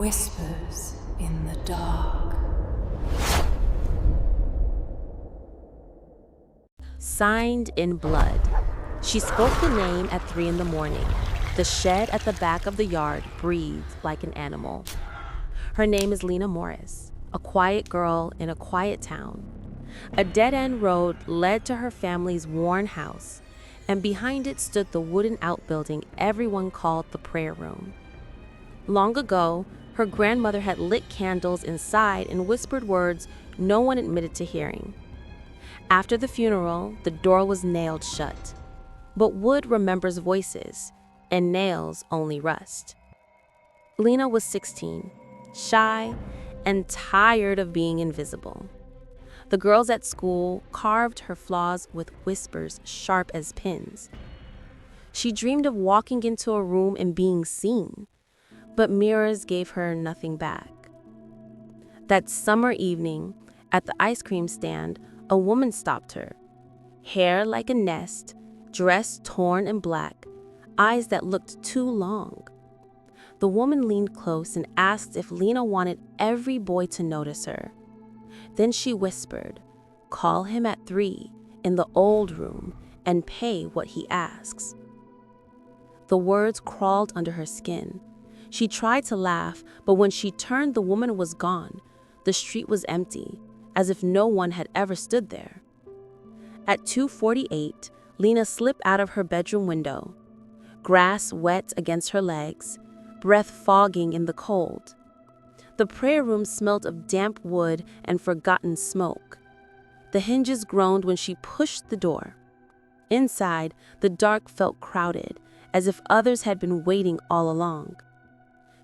Whispers in the dark. Signed in blood. She spoke the name at 3 in the morning. The shed at the back of the yard breathed like an animal. Her name is Lena Morris, a quiet girl in a quiet town. A dead-end road led to her family's worn house, and behind it stood the wooden outbuilding everyone called the prayer room. Long ago, her grandmother had lit candles inside and whispered words no one admitted to hearing. After the funeral, the door was nailed shut. But wood remembers voices, and nails only rust. Lena was 16, shy, and tired of being invisible. The girls at school carved her flaws with whispers sharp as pins. She dreamed of walking into a room and being seen, but mirrors gave her nothing back. That summer evening, at the ice cream stand, a woman stopped her. Hair like a nest, dress torn and black, eyes that looked too long. The woman leaned close and asked if Lena wanted every boy to notice her. Then she whispered, "Call him at 3 in the old room and pay what he asks." The words crawled under her skin. She tried to laugh, but when she turned, the woman was gone. The street was empty, as if no one had ever stood there. At 2:48, Lena slipped out of her bedroom window. Grass wet against her legs, breath fogging in the cold. The prayer room smelled of damp wood and forgotten smoke. The hinges groaned when she pushed the door. Inside, the dark felt crowded, as if others had been waiting all along.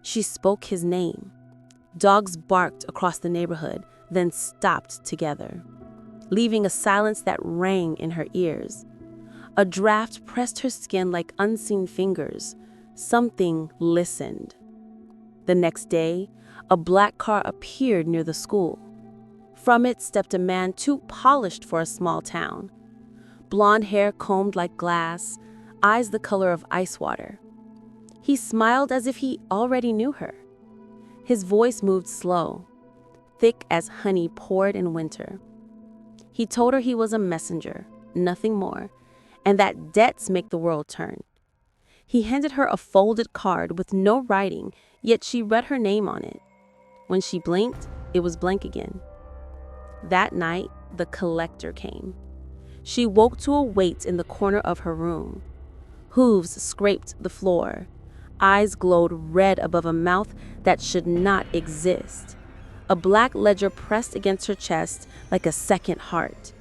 She spoke his name. Dogs barked across the neighborhood, then stopped together, leaving a silence that rang in her ears. A draft pressed her skin like unseen fingers. Something listened. The next day, a black car appeared near the school. From it stepped a man too polished for a small town. Blonde hair combed like glass, eyes the color of ice water. He smiled as if he already knew her. His voice moved slow, thick as honey poured in winter. He told her he was a messenger, nothing more, and that debts make the world turn. He handed her a folded card with no writing, yet she read her name on it. When she blinked, it was blank again. That night, the collector came. She woke to a weight in the corner of her room. Hooves scraped the floor. Eyes glowed red above a mouth that should not exist. A black ledger pressed against her chest like a second heart.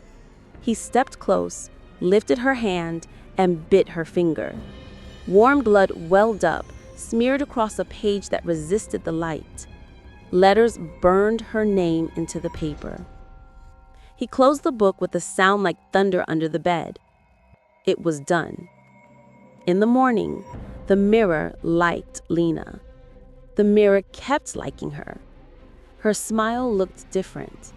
He stepped close, lifted her hand, and bit her finger. Warm blood welled up, smeared across a page that resisted the light. Letters burned her name into the paper. He closed the book with a sound like thunder under the bed. It was done. In the morning, the mirror liked Lena. The mirror kept liking her. Her smile looked different.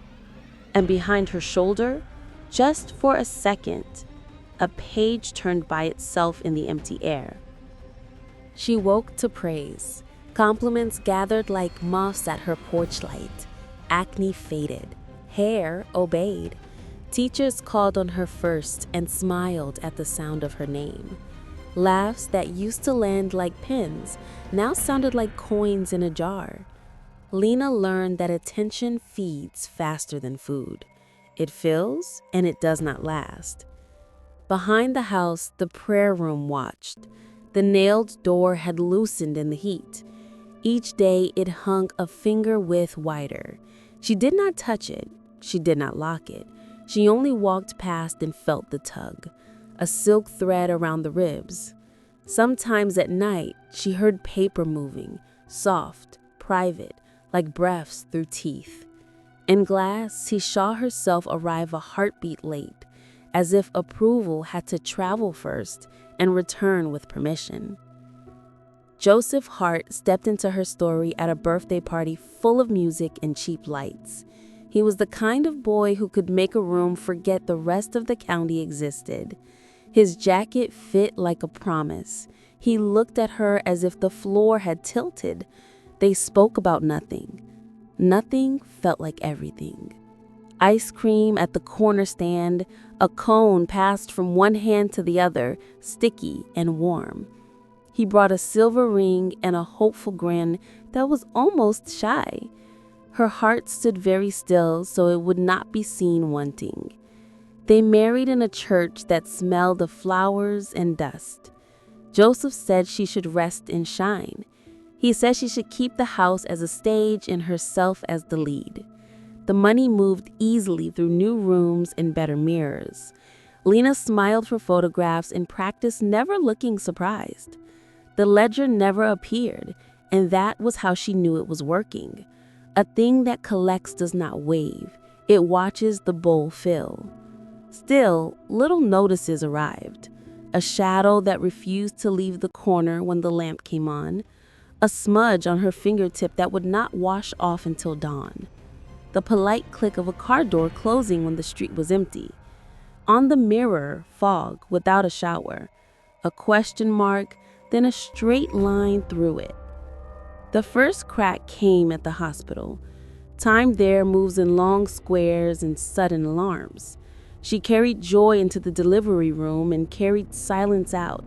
And behind her shoulder, just for a second, a page turned by itself in the empty air. She woke to praise. Compliments gathered like moths at her porch light. Acne faded. Hair obeyed. Teachers called on her first and smiled at the sound of her name. Laughs that used to land like pins now sounded like coins in a jar. Lena learned that attention feeds faster than food. It fills and it does not last. Behind the house, the prayer room watched. The nailed door had loosened in the heat. Each day it hung a finger width wider. She did not touch it. She did not lock it. She only walked past and felt the tug, a silk thread around the ribs. Sometimes at night, she heard paper moving, soft, private, like breaths through teeth. In glass, she saw herself arrive a heartbeat late, as if approval had to travel first and return with permission. Joseph Hart stepped into her story at a birthday party full of music and cheap lights. He was the kind of boy who could make a room forget the rest of the county existed. His jacket fit like a promise. He looked at her as if the floor had tilted. They spoke about nothing. Nothing felt like everything. Ice cream at the corner stand, a cone passed from one hand to the other, sticky and warm. He brought a silver ring and a hopeful grin that was almost shy. Her heart stood very still so it would not be seen wanting. They married in a church that smelled of flowers and dust. Joseph said she should rest and shine. He said she should keep the house as a stage and herself as the lead. The money moved easily through new rooms and better mirrors. Lena smiled for photographs and practiced never looking surprised. The ledger never appeared, and that was how she knew it was working. A thing that collects does not wave. It watches the bowl fill. Still, little notices arrived. A shadow that refused to leave the corner when the lamp came on. A smudge on her fingertip that would not wash off until dawn. The polite click of a car door closing when the street was empty. On the mirror, fog without a shower. A question mark, then a straight line through it. The first crack came at the hospital. Time there moves in long squares and sudden alarms. She carried joy into the delivery room and carried silence out.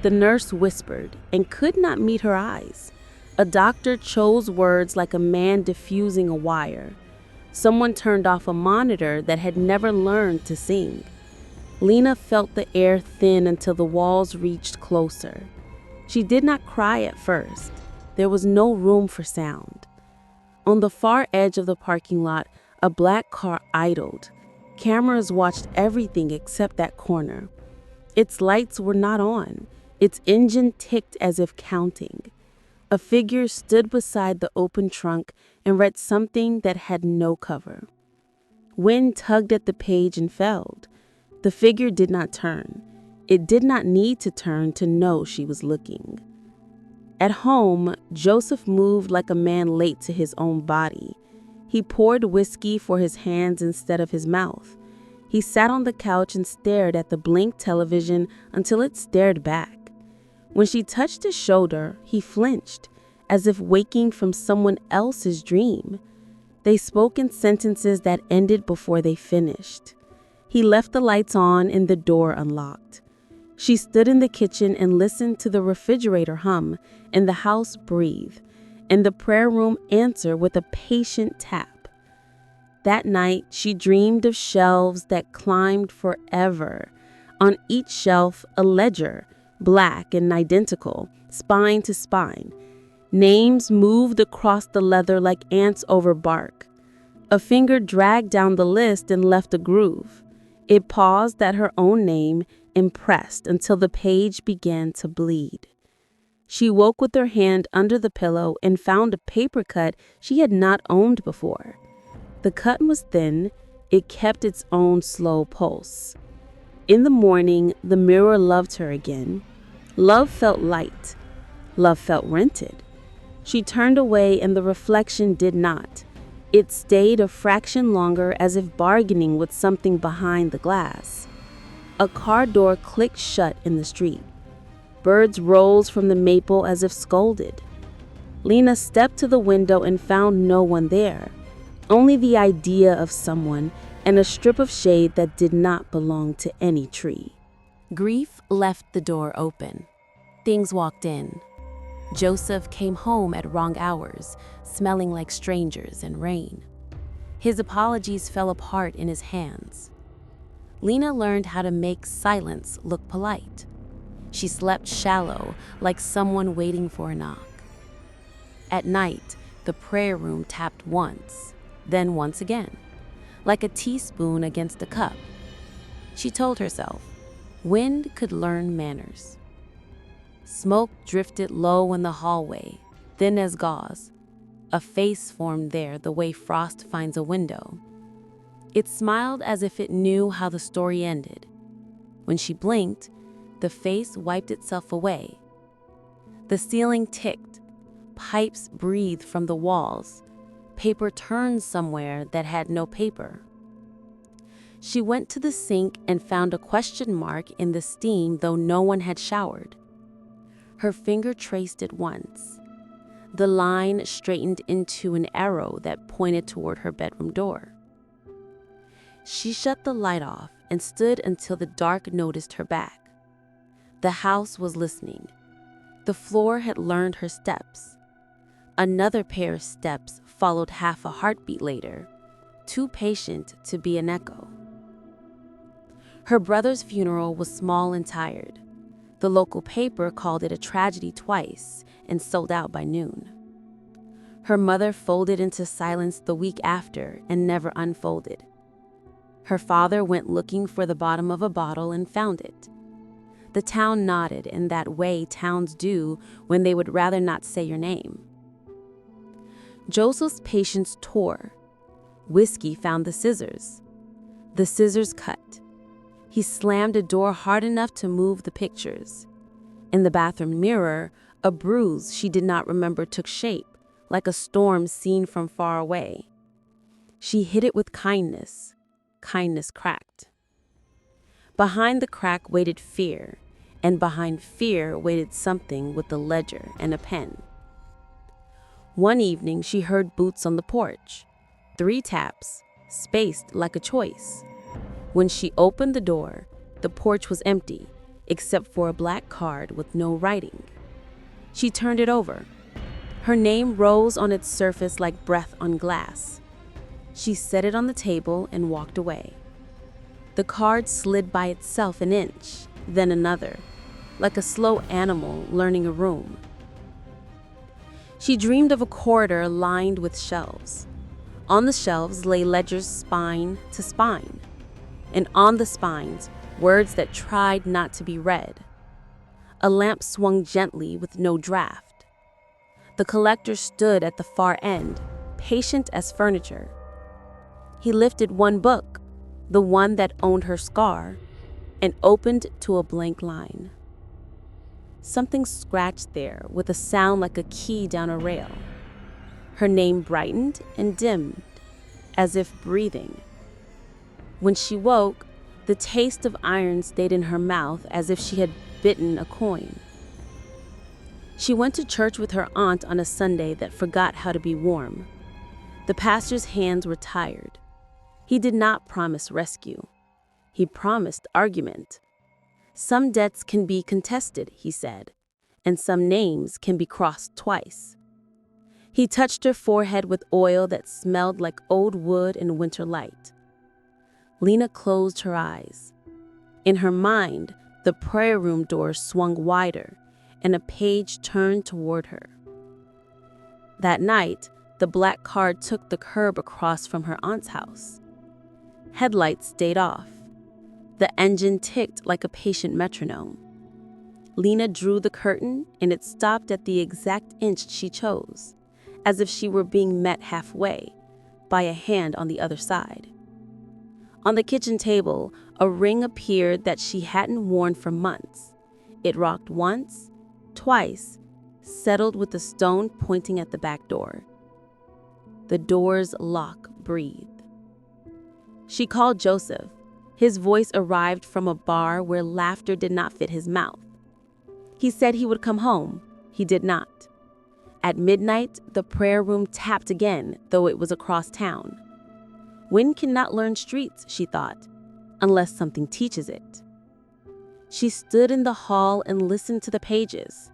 The nurse whispered and could not meet her eyes. A doctor chose words like a man diffusing a wire. Someone turned off a monitor that had never learned to sing. Lena felt the air thin until the walls reached closer. She did not cry at first. There was no room for sound. On the far edge of the parking lot, a black car idled. Cameras watched everything except that corner. Its lights were not on. Its engine ticked as if counting. A figure stood beside the open trunk and read something that had no cover. Wind tugged at the page and felled. The figure did not turn. It did not need to turn to know she was looking. At home, Joseph moved like a man late to his own body. He poured whiskey for his hands instead of his mouth. He sat on the couch and stared at the blinked television until it stared back. When she touched his shoulder, he flinched, as if waking from someone else's dream. They spoke in sentences that ended before they finished. He left the lights on and the door unlocked. She stood in the kitchen and listened to the refrigerator hum and the house breathe, and the prayer room answer with a patient tap. That night, she dreamed of shelves that climbed forever. On each shelf, a ledger, black and identical, spine to spine. Names moved across the leather like ants over bark. A finger dragged down the list and left a groove. It paused at her own name and pressed until the page began to bleed. She woke with her hand under the pillow and found a paper cut she had not owned before. The cut was thin. It kept its own slow pulse. In the morning, the mirror loved her again. Love felt light. Love felt rented. She turned away and the reflection did not. It stayed a fraction longer as if bargaining with something behind the glass. A car door clicked shut in the street. Birds rose from the maple as if scolded. Lena stepped to the window and found no one there. Only the idea of someone and a strip of shade that did not belong to any tree. Grief left the door open. Things walked in. Joseph came home at wrong hours, smelling like strangers and rain. His apologies fell apart in his hands. Lena learned how to make silence look polite. She slept shallow, like someone waiting for a knock. At night, the prayer room tapped once, then once again, like a teaspoon against a cup. She told herself, wind could learn manners. Smoke drifted low in the hallway, thin as gauze. A face formed there the way frost finds a window. It smiled as if it knew how the story ended. When she blinked, the face wiped itself away. The ceiling ticked. Pipes breathed from the walls. Paper turned somewhere that had no paper. She went to the sink and found a question mark in the steam, though no one had showered. Her finger traced it once. The line straightened into an arrow that pointed toward her bedroom door. She shut the light off and stood until the dark noticed her back. The house was listening. The floor had learned her steps. Another pair of steps followed half a heartbeat later, too patient to be an echo. Her brother's funeral was small and tired. The local paper called it a tragedy twice and sold out by noon. Her mother folded into silence the week after and never unfolded. Her father went looking for the bottom of a bottle and found it. The town nodded in that way towns do when they would rather not say your name. Joseph's patience tore. Whiskey found the scissors. The scissors cut. He slammed a door hard enough to move the pictures. In the bathroom mirror, a bruise she did not remember took shape, like a storm seen from far away. She hit it with kindness. Kindness cracked. Behind the crack waited fear, and behind fear waited something with a ledger and a pen. One evening, she heard boots on the porch. 3 taps, spaced like a choice. When she opened the door, the porch was empty, except for a black card with no writing. She turned it over. Her name rose on its surface like breath on glass. She set it on the table and walked away. The card slid by itself an inch, then another, like a slow animal learning a room. She dreamed of a corridor lined with shelves. On the shelves lay ledgers spine to spine, and on the spines, words that tried not to be read. A lamp swung gently with no draft. The collector stood at the far end, patient as furniture. He lifted one book, the one that owned her scar, and opened to a blank line. Something scratched there with a sound like a key down a rail. Her name brightened and dimmed, as if breathing. When she woke, the taste of iron stayed in her mouth as if she had bitten a coin. She went to church with her aunt on a Sunday that forgot how to be warm. The pastor's hands were tired. He did not promise rescue. He promised argument. Some debts can be contested, he said, and some names can be crossed twice. He touched her forehead with oil that smelled like old wood and winter light. Lena closed her eyes. In her mind, the prayer room door swung wider, and a page turned toward her. That night, the black car took the curb across from her aunt's house. Headlights stayed off. The engine ticked like a patient metronome. Lena drew the curtain, and it stopped at the exact inch she chose, as if she were being met halfway by a hand on the other side. On the kitchen table, a ring appeared that she hadn't worn for months. It rocked once, twice, settled with the stone pointing at the back door. The door's lock breathed. She called Joseph. His voice arrived from a bar where laughter did not fit his mouth. He said he would come home. He did not. At midnight, the prayer room tapped again, though it was across town. Wind cannot learn streets, she thought, unless something teaches it. She stood in the hall and listened to the pages.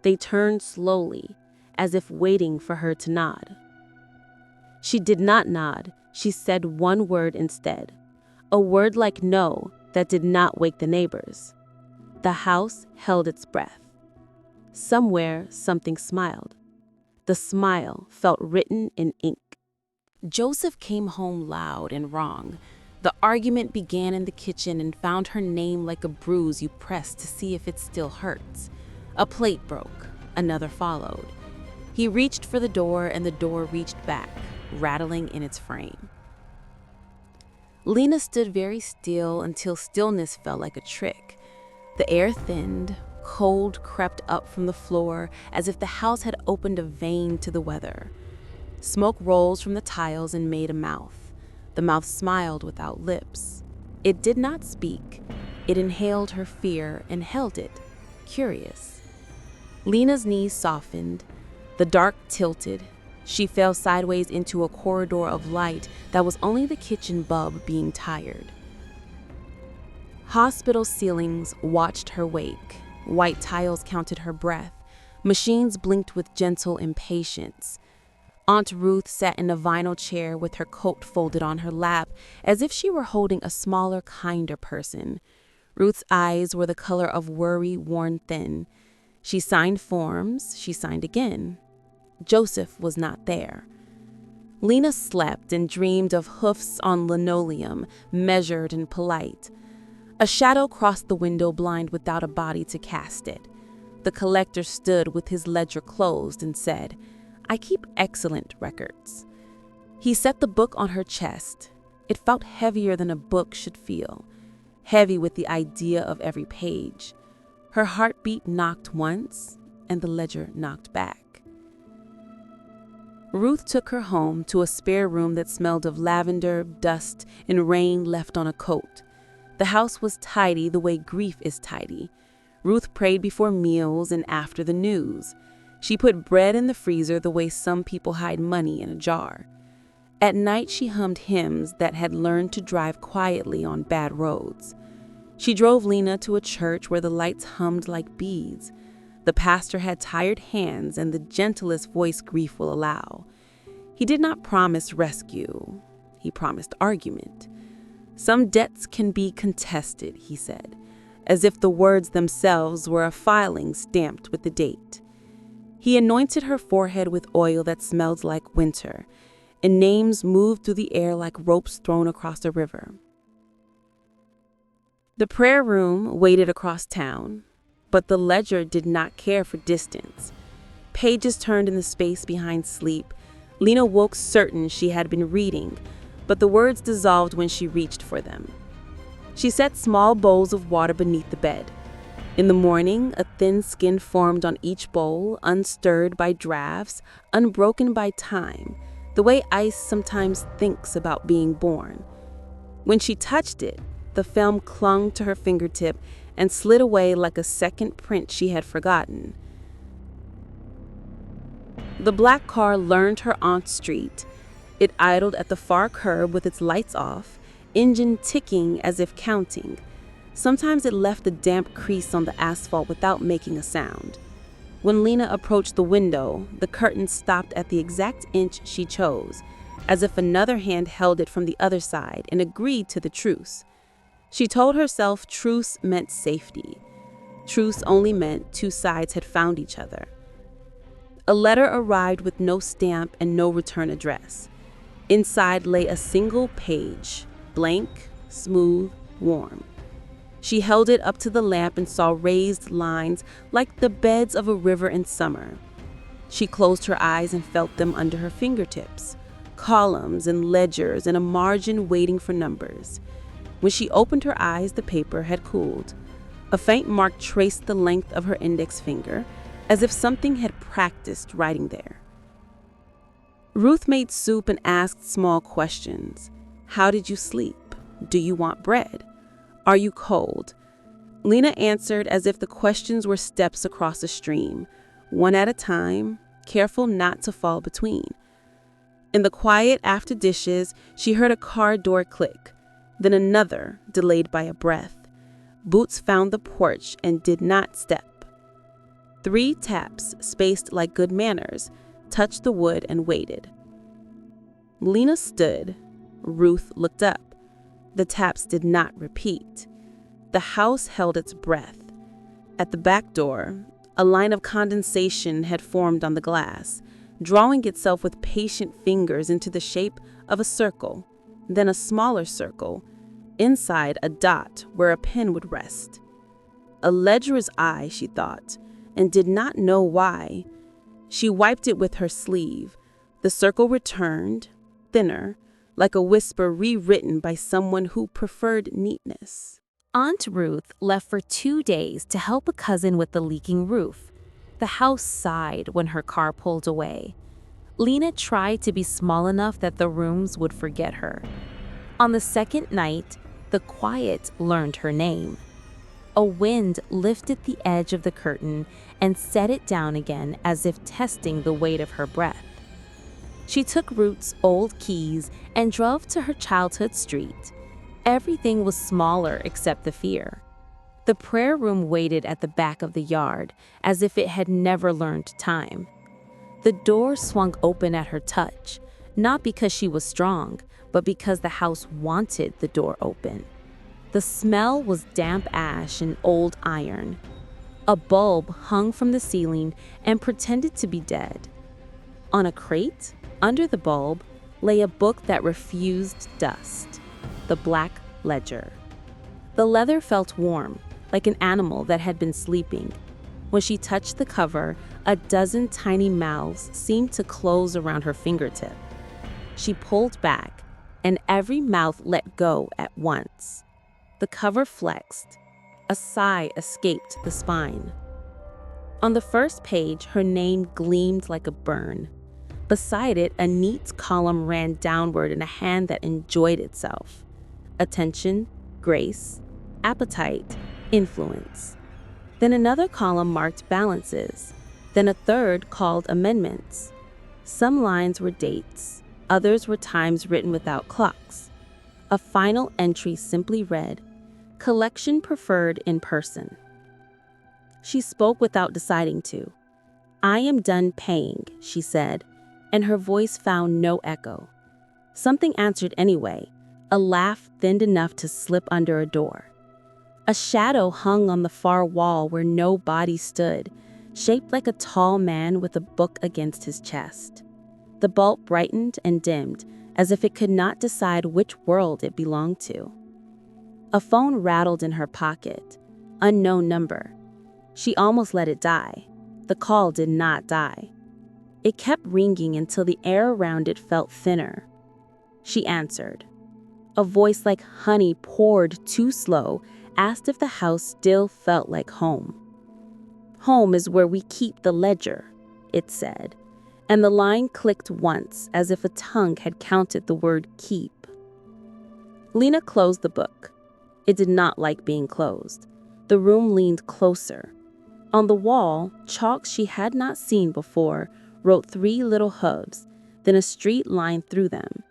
They turned slowly, as if waiting for her to nod. She did not nod. She said one word instead, a word like no that did not wake the neighbors. The house held its breath. Somewhere, something smiled. The smile felt written in ink. Joseph came home loud and wrong. The argument began in the kitchen and found her name like a bruise you press to see if it still hurts. A plate broke. Another followed. He reached for the door, and the door reached back, rattling in its frame. Lena stood very still until stillness felt like a trick. The air thinned. Cold crept up from the floor as if the house had opened a vein to the weather. Smoke rose from the tiles and made a mouth. The mouth smiled without lips. It did not speak. It inhaled her fear and held it, curious. Lena's knees softened. The dark tilted. She fell sideways into a corridor of light that was only the kitchen bulb being tired. Hospital ceilings watched her wake. White tiles counted her breath. Machines blinked with gentle impatience. Aunt Ruth sat in a vinyl chair with her coat folded on her lap, as if she were holding a smaller, kinder person. Ruth's eyes were the color of worry worn thin. She signed forms, she signed again. Joseph was not there. Lena slept and dreamed of hoofs on linoleum, measured and polite. A shadow crossed the window blind without a body to cast it. The collector stood with his ledger closed and said, "I keep excellent records." He set the book on her chest. It felt heavier than a book should feel, heavy with the idea of every page. Her heartbeat knocked once, and the ledger knocked back. Ruth took her home to a spare room that smelled of lavender, dust, and rain left on a coat. The house was tidy the way grief is tidy. Ruth prayed before meals and after the news. She put bread in the freezer the way some people hide money in a jar. At night, she hummed hymns that had learned to drive quietly on bad roads. She drove Lena to a church where the lights hummed like bees. The pastor had tired hands and the gentlest voice grief will allow. He did not promise rescue. He promised argument. Some debts can be contested, he said, as if the words themselves were a filing stamped with the date. He anointed her forehead with oil that smelled like winter, and names moved through the air like ropes thrown across a river. The prayer room waited across town, but the ledger did not care for distance. Pages turned in the space behind sleep. Lena woke certain she had been reading, but the words dissolved when she reached for them. She set small bowls of water beneath the bed. In the morning, a thin skin formed on each bowl, unstirred by drafts, unbroken by time, the way ice sometimes thinks about being born. When she touched it, the film clung to her fingertip and slid away like a second print she had forgotten. The black car learned her aunt's street. It idled at the far curb with its lights off, engine ticking as if counting. Sometimes it left a damp crease on the asphalt without making a sound. When Lena approached the window, the curtain stopped at the exact inch she chose, as if another hand held it from the other side and agreed to the truce. She told herself truce meant safety. Truce only meant two sides had found each other. A letter arrived with no stamp and no return address. Inside lay a single page, blank, smooth, warm. She held it up to the lamp and saw raised lines like the beds of a river in summer. She closed her eyes and felt them under her fingertips, columns and ledgers and a margin waiting for numbers. When she opened her eyes, the paper had cooled. A faint mark traced the length of her index finger, as if something had practiced writing there. Ruth made soup and asked small questions. How did you sleep? Do you want bread? Are you cold? Lena answered as if the questions were steps across a stream, one at a time, careful not to fall between. In the quiet after dishes, she heard a car door click, then another, delayed by a breath. Boots found the porch and did not step. 3 taps, spaced like good manners, touched the wood and waited. Lena stood. Ruth looked up. The taps did not repeat. The house held its breath. At the back door, a line of condensation had formed on the glass, drawing itself with patient fingers into the shape of a circle, then a smaller circle, inside a dot where a pen would rest. A ledger's eye, she thought, and did not know why. She wiped it with her sleeve. The circle returned, thinner, like a whisper rewritten by someone who preferred neatness. Aunt Ruth left for 2 days to help a cousin with the leaking roof. The house sighed when her car pulled away. Lena tried to be small enough that the rooms would forget her. On the second night, the quiet learned her name. A wind lifted the edge of the curtain and set it down again as if testing the weight of her breath. She took Ruth's old keys and drove to her childhood street. Everything was smaller except the fear. The prayer room waited at the back of the yard as if it had never learned time. The door swung open at her touch, not because she was strong, but because the house wanted the door open. The smell was damp ash and old iron. A bulb hung from the ceiling and pretended to be dead. On a crate, under the bulb, lay a book that refused dust, the Black Ledger. The leather felt warm, like an animal that had been sleeping. When she touched the cover, a dozen tiny mouths seemed to close around her fingertip. She pulled back, and every mouth let go at once. The cover flexed. A sigh escaped the spine. On the first page, her name gleamed like a burn. Beside it, a neat column ran downward in a hand that enjoyed itself. Attention, grace, appetite, influence. Then another column marked balances. Then a third called amendments. Some lines were dates. Others were times written without clocks. A final entry simply read, "Collection preferred in person." She spoke without deciding to. "I am done paying," she said, and her voice found no echo. Something answered anyway, a laugh thinned enough to slip under a door. A shadow hung on the far wall where no body stood, shaped like a tall man with a book against his chest. The bulb brightened and dimmed, as if it could not decide which world it belonged to. A phone rattled in her pocket. Unknown number. She almost let it die. The call did not die. It kept ringing until the air around it felt thinner. She answered. A voice like honey poured too slow asked if the house still felt like home. "Home is where we keep the ledger," it said, and the line clicked once as if a tongue had counted the word keep. Lena closed the book. It did not like being closed. The room leaned closer. On the wall, chalk she had not seen before wrote 3 little hooves, then a straight line through them.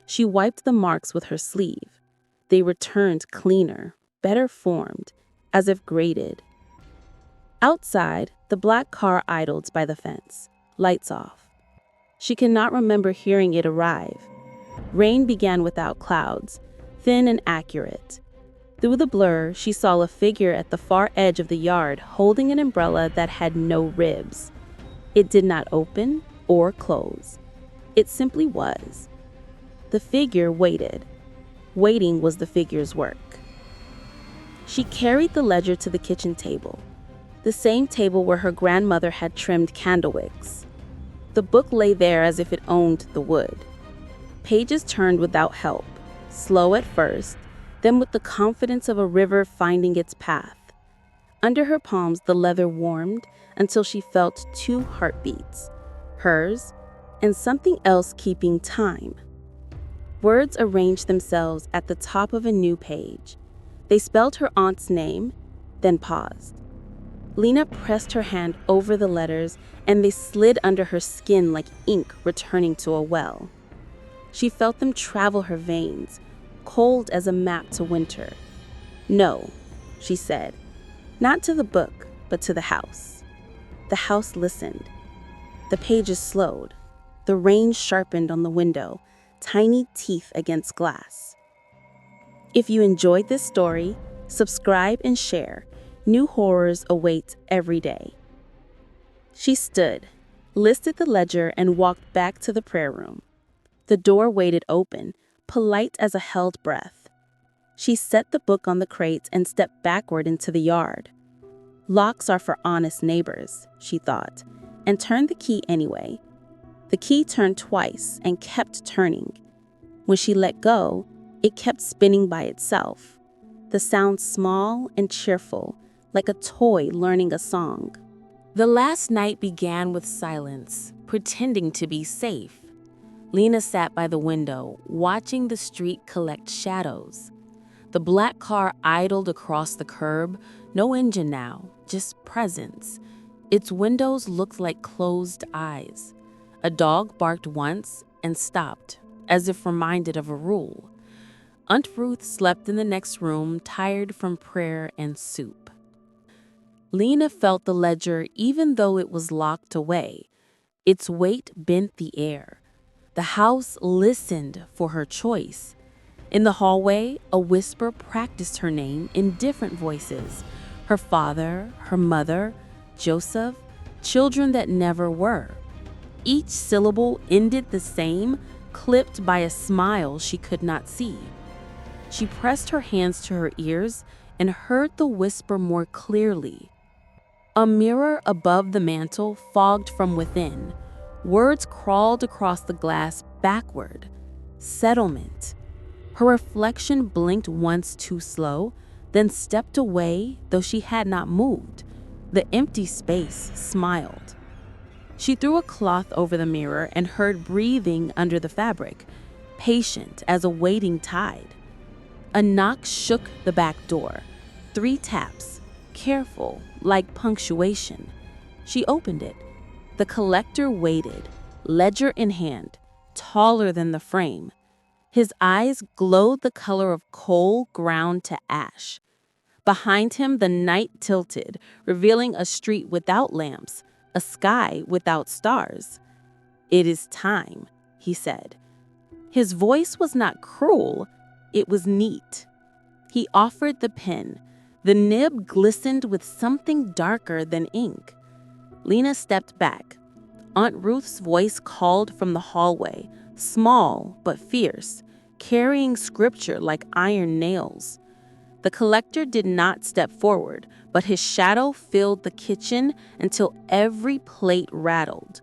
She wiped the marks with her sleeve. They returned cleaner, better formed, as if graded. Outside, the black car idled by the fence, lights off. She could not remember hearing it arrive. Rain began without clouds, thin and accurate. Through the blur, she saw a figure at the far edge of the yard holding an umbrella that had no ribs. It did not open or close. It simply was. The figure waited. Waiting was the figure's work. She carried the ledger to the kitchen table, the same table where her grandmother had trimmed candle wicks. The book lay there as if it owned the wood. Pages turned without help, slow at first, then with the confidence of a river finding its path. Under her palms, the leather warmed until she felt 2 heartbeats, hers and something else keeping time. Words arranged themselves at the top of a new page. They spelled her aunt's name, then paused. Lena pressed her hand over the letters, and they slid under her skin like ink returning to a well. She felt them travel her veins, cold as a map to winter. "No," she said, "not to the book, but to the house." The house listened. The pages slowed. The rain sharpened on the window, tiny teeth against glass. If you enjoyed this story, subscribe and share. New horrors await every day. She stood, listed the ledger, and walked back to the prayer room. The door waited open, polite as a held breath. She set the book on the crate and stepped backward into the yard. Locks are for honest neighbors, she thought, and turned the key anyway. The key turned twice and kept turning. When she let go, it kept spinning by itself. The sound small and cheerful, like a toy learning a song. The last night began with silence, pretending to be safe. Lena sat by the window, watching the street collect shadows. The black car idled across the curb, No engine now, just presence. Its windows looked like closed eyes. A dog barked once and stopped, as if reminded of a rule. Aunt Ruth slept in the next room, tired from prayer and soup. Lena felt the ledger even though it was locked away. Its weight bent the air. The house listened for her choice. In the hallway, a whisper practiced her name in different voices. Her father, her mother, Joseph, children that never were. Each syllable ended the same, clipped by a smile she could not see. She pressed her hands to her ears and heard the whisper more clearly. A mirror above the mantel fogged from within. Words crawled across the glass backward. Settlement. Her reflection blinked once too slow, then stepped away, though she had not moved. The empty space smiled. She threw a cloth over the mirror and heard breathing under the fabric, patient as a waiting tide. A knock shook the back door. 3 taps, careful, like punctuation. She opened it. The collector waited, ledger in hand, taller than the frame. His eyes glowed the color of coal ground to ash. Behind him, the night tilted, revealing a street without lamps, a sky without stars. "It is time," he said. His voice was not cruel, it was neat. He offered the pen. The nib glistened with something darker than ink. Lena stepped back. Aunt Ruth's voice called from the hallway, small but fierce, carrying scripture like iron nails. The collector did not step forward, but his shadow filled the kitchen until every plate rattled.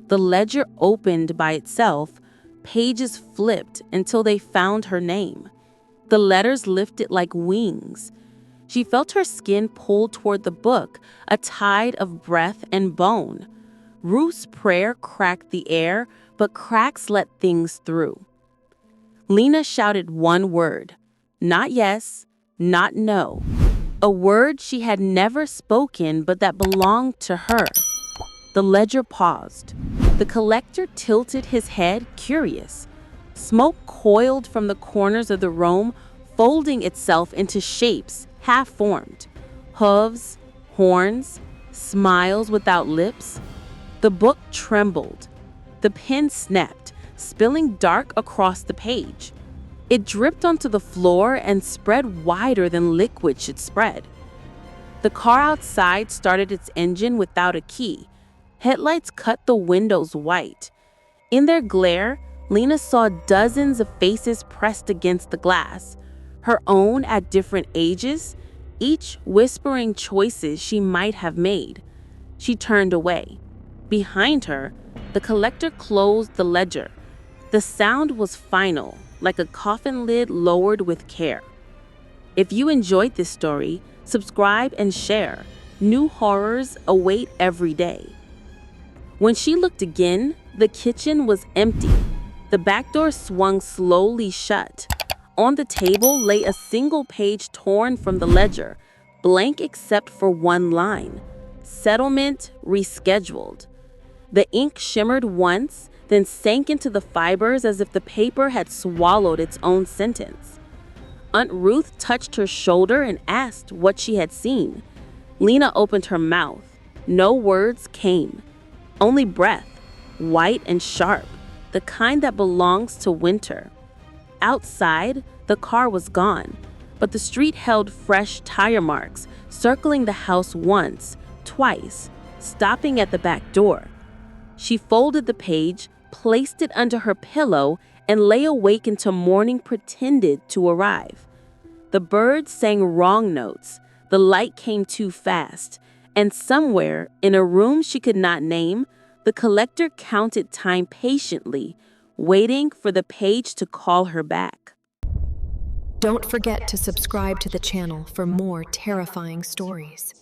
The ledger opened by itself, pages flipped until they found her name. The letters lifted like wings. She felt her skin pull toward the book, a tide of breath and bone. Ruth's prayer cracked the air, but cracks let things through. Lena shouted one word, not yes, not no. A word she had never spoken but that belonged to her. The ledger paused. The collector tilted his head, curious. Smoke coiled from the corners of the room, folding itself into shapes half-formed. Hooves, horns, smiles without lips. The book trembled. The pen snapped, spilling dark across the page. It dripped onto the floor and spread wider than liquid should spread. The car outside started its engine without a key. Headlights cut the windows white. In their glare, Lena saw dozens of faces pressed against the glass, her own at different ages, each whispering choices she might have made. She turned away. Behind her, the collector closed the ledger. The sound was final, like a coffin lid lowered with care. If you enjoyed this story, subscribe and share. New horrors await every day. When she looked again, the kitchen was empty. The back door swung slowly shut. On the table lay a single page torn from the ledger, blank except for one line. Settlement rescheduled. The ink shimmered once, then sank into the fibers as if the paper had swallowed its own sentence. Aunt Ruth touched her shoulder and asked what she had seen. Lena opened her mouth. No words came. Only breath, white and sharp, the kind that belongs to winter. Outside, the car was gone, but the street held fresh tire marks, circling the house once, twice, stopping at the back door. She folded the page, placed it under her pillow, and lay awake until morning pretended to arrive. The birds sang wrong notes, the light came too fast, and somewhere, in a room she could not name, the collector counted time patiently, waiting for the page to call her back. Don't forget to subscribe to the channel for more terrifying stories.